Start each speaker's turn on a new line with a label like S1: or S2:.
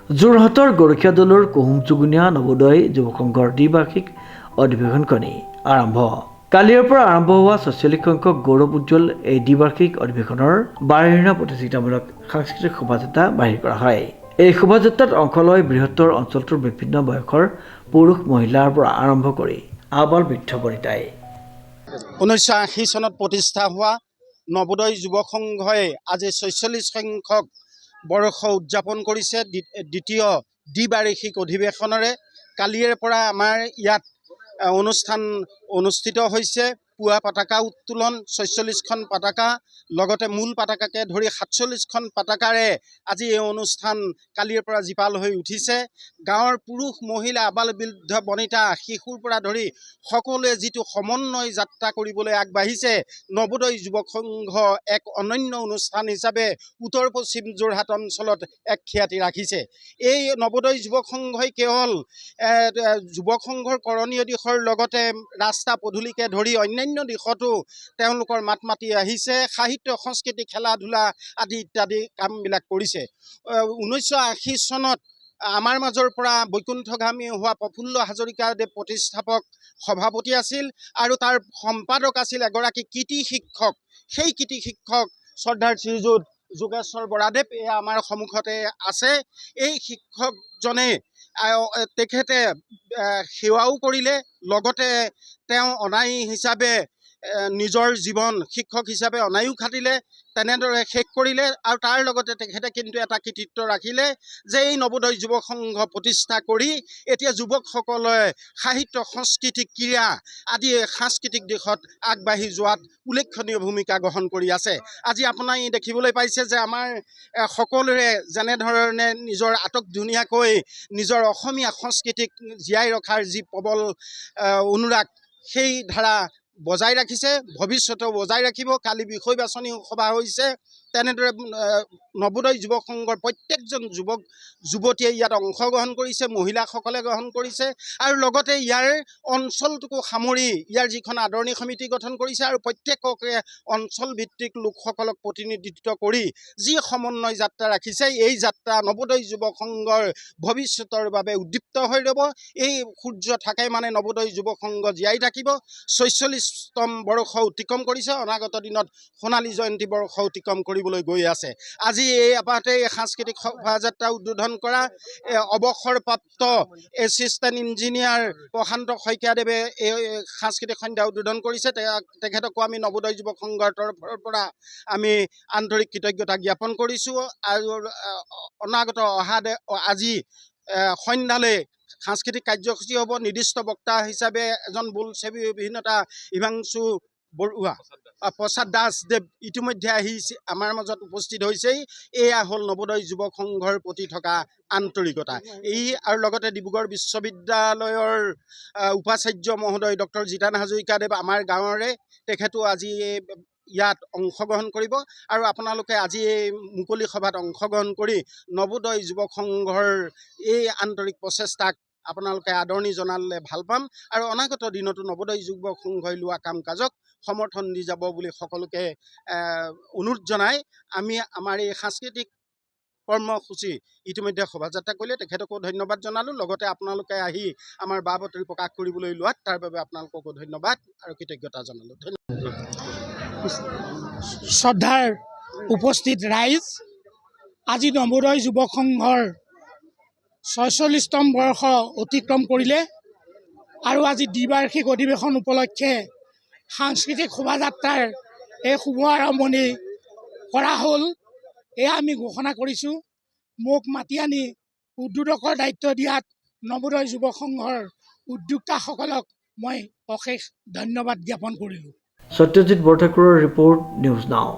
S1: যোৰহাটৰ গৰখীয়া দলৰ কুহুমচুগুনীয়া নৱোদয় যুৱ সংঘৰ দ্বিবাৰ্ষিক অধিৱেশনখনি আৰম্ভ। কালিৰ পৰা আৰম্ভ হোৱা ৪৬ সংখ্যক গৌৰৱ উজ্জ্বল এই দ্বিবাৰ্ষিক অধিৱেশনৰ 12 প্ৰতিযোগিতামূলক সাংস্কৃতিক শোভাযাত্ৰা বাহিৰ কৰা হয়। এই শোভাযাত্ৰাত অংশ লয় বৃহত্তৰ অঞ্চলটোৰ বিভিন্ন বয়সৰ পুৰুষ মহিলাৰ পৰা আৰম্ভ কৰি আবাল বৃদ্ধ বনিতাই।
S2: 1980 চনত প্ৰতিষ্ঠা হোৱা নৱোদয় যুৱ সংঘই আজি ৪৬ সংখ্যক বৰ্ষ উদযাপন কৰিছে। দ্বিতীয় দ্বিবাৰ্ষিক অধিৱেশনেৰে কালিৰ পৰা আমাৰ ইয়াত অনুষ্ঠান অনুষ্ঠিত হৈছে। পুৱা পতাকা উত্তোলন ৪৬খন পতাকা, লগতে মূল পতাকাকে ধৰি ৪৭খন পতাকাৰে আজি এই অনুষ্ঠান কালিৰ পৰা জীপাল হৈ উঠিছে। গাঁৱৰ পুৰুষ মহিলা আবাল বৃদ্ধ বনিতা শিশুৰ পৰা ধৰি সকলোৱে যিটো সমন্বয় যাত্ৰা কৰিবলৈ আগবাঢ়িছে, নৱোদয় যুৱ সংঘ এক অনন্য অনুষ্ঠান হিচাপে উত্তৰ পশ্চিম যোৰহাট অঞ্চলত এক খ্যাতি ৰাখিছে। এই নৱোদয় যুৱ সংঘই কেৱল যুৱ সংঘৰ কৰণীয় দিশৰ লগতে ৰাস্তা পদূলিকে ধৰি অন্যান্য দিশতো তেওঁলোকৰ মাত মাতি আহিছে। সাহিত্য সংস্কৃতি খেলা ধূলা আদি ইত্যাদি কামবিলাক কৰিছে। 1980 চনত আমাৰ মাজৰ পৰা বৈকুণ্ঠগামী হোৱা প্ৰফুল্ল হাজৰিকাদেৱ প্ৰতিষ্ঠাপক সভাপতি আছিল আৰু তাৰ সম্পাদক আছিল এগৰাকী কৃতি শিক্ষক। সেই কৃতি শিক্ষক শ্ৰদ্ধাৰ শ্ৰীযুত যোগেশ্বৰ বৰাদেৱ এয়া আমাৰ সন্মুখতে আছে। এই শিক্ষকজনে তেখেতে সেৱাও কৰিলে, লগতে তেওঁ অনাই হিচাপে নিজৰ জীৱন শিক্ষক হিচাপে অনায়ো খাটিলে, তেনেদৰে শেষ কৰিলে। আৰু তাৰ লগতে তেখেতে কিন্তু এটা কৃতিত্ব ৰাখিলে যে এই নৱোদয় যুৱ সংঘ প্ৰতিষ্ঠা কৰি এতিয়া যুৱকসকলে সাহিত্য সংস্কৃতি ক্ৰীড়া আদি সাংস্কৃতিক দিশত আগবাঢ়ি যোৱাত উল্লেখনীয় ভূমিকা গ্ৰহণ কৰি আছে। আজি আপোনাৰ দেখিবলৈ পাইছে যে আমাৰ সকলোৰে যেনেধৰণে নিজৰ আটক ধুনীয়াকৈ নিজৰ অসমীয়া সংস্কৃতিক জীয়াই ৰখাৰ যি প্ৰবল অনুৰাগ, সেই ধাৰা বজাই ৰাখিছে, ভৱিষ্যতেও বজাই ৰাখিব। কালি বিষয় বাছনি সভা হৈছে। তেনেদৰে নৱোদয় যুৱ সংঘৰ প্ৰত্যেকজন যুৱক যুৱতীয়ে ইয়াত অংশগ্ৰহণ কৰিছে, মহিলাসকলে গ্ৰহণ কৰিছে আৰু লগতে ইয়াৰ অঞ্চলটোকো সামৰি ইয়াৰ যিখন আদৰণি সমিতি গঠন কৰিছে আৰু প্ৰত্যেককে অঞ্চল ভিত্তিক লোকসকলক প্ৰতিনিধিত্ব কৰি যি সমন্বয় যাত্ৰা ৰাখিছে, এই যাত্ৰা নৱোদয় যুৱ সংঘৰ ভৱিষ্যতৰ বাবে উদ্দীপ্ত হৈ ৰ'ব। এই সূৰ্য থাকে মানে নৱোদয় যুৱ সংঘ জীয়াই থাকিব। ৪৬তম বৰ্ষ অতিক্ৰম কৰিছে, অনাগত দিনত সোণালী জয়ন্তী বৰ্ষ অতিক্ৰম কৰিবলৈ গৈ আছে। আজি এই আপাতে সাংস্কৃতিক শোভাযাত্ৰা উদ্বোধন কৰা অৱসৰপ্ৰাপ্ত এছিষ্টেণ্ট ইঞ্জিনিয়াৰ প্ৰশান্ত শইকীয়াদেৱে এই সাংস্কৃতিক সন্ধ্যা উদ্বোধন কৰিছে। তেখেতকো আমি নৱোদয় যুৱ সংঘৰ তৰফৰ পৰা আমি আন্তৰিক কৃতজ্ঞতা জ্ঞাপন কৰিছোঁ। আৰু অনাগত আজি সন্ধ্যালৈ সাংস্কৃতিক কাৰ্যসূচী হ'ব। নিৰ্দিষ্ট বক্তা হিচাপে এজন বোলছেবি অভিনেতা হিমাংশু বৰুৱা, প্ৰসাদ দাসদেৱ ইতিমধ্যে আহি আমাৰ মাজত উপস্থিত হৈছেই। এয়া হ'ল নৱোদয় যুৱ সংঘৰ প্ৰতি থকা আন্তৰিকতা। এই আৰু লগতে ডিব্ৰুগড় বিশ্ববিদ্যালয়ৰ উপাচাৰ্য মহোদয় ডক্টৰ জিতান হাজৰিকাদেৱ আমাৰ গাঁৱৰে, তেখেতো আজি ইয়াত অংশগ্ৰহণ কৰিব আৰু আপোনালোকে আজি এই মুকলি সভাত অংশগ্ৰহণ কৰি নৱোদয় যুৱ সংঘৰ এই আন্তৰিক প্ৰচেষ্টাক আপোনালোকে আদৰণি জনালে ভাল পাম আৰু অনাগত দিনতো নৱোদয় যুৱ সংঘই লোৱা কাম কাজক সমৰ্থন দি যাব বুলি সকলোকে অনুৰোধ জনাই আমি আমাৰ এই সাংস্কৃতিক কৰ্মসূচী ইতিমধ্যে শোভাযাত্ৰা কৰিলে তেখেতকো ধন্যবাদ জনালোঁ। লগতে আপোনালোকে আহি আমাৰ বা বাতৰি প্ৰকাশ কৰিবলৈ লোৱাত তাৰ বাবে আপোনালোককো ধন্যবাদ আৰু কৃতজ্ঞতা জনালোঁ।
S3: শ্ৰদ্ধাৰ উপস্থিত ৰাইজ, আজি নৱোদয় যুৱ সংঘৰ ৪৬তম বৰ্ষ অতিক্ৰম কৰিলে আৰু আজি দ্বিবাৰ্ষিক অধিৱেশন উপলক্ষে সাংস্কৃতিক শোভাযাত্ৰাৰ এই শুভ আৰম্ভণি কৰা হ'ল। এয়া আমি ঘোষণা কৰিছোঁ। মোক মাতি আনি উদ্বোধকৰ দায়িত্ব দিয়াত নৱোদয় যুৱ সংঘৰ উদ্যোক্তাসকলক মই অশেষ ধন্যবাদ জ্ঞাপন কৰিলোঁ।
S1: সত্যজিৎ বৰঠাকুৰৰ ৰিপৰ্ট, নিউজ নাও।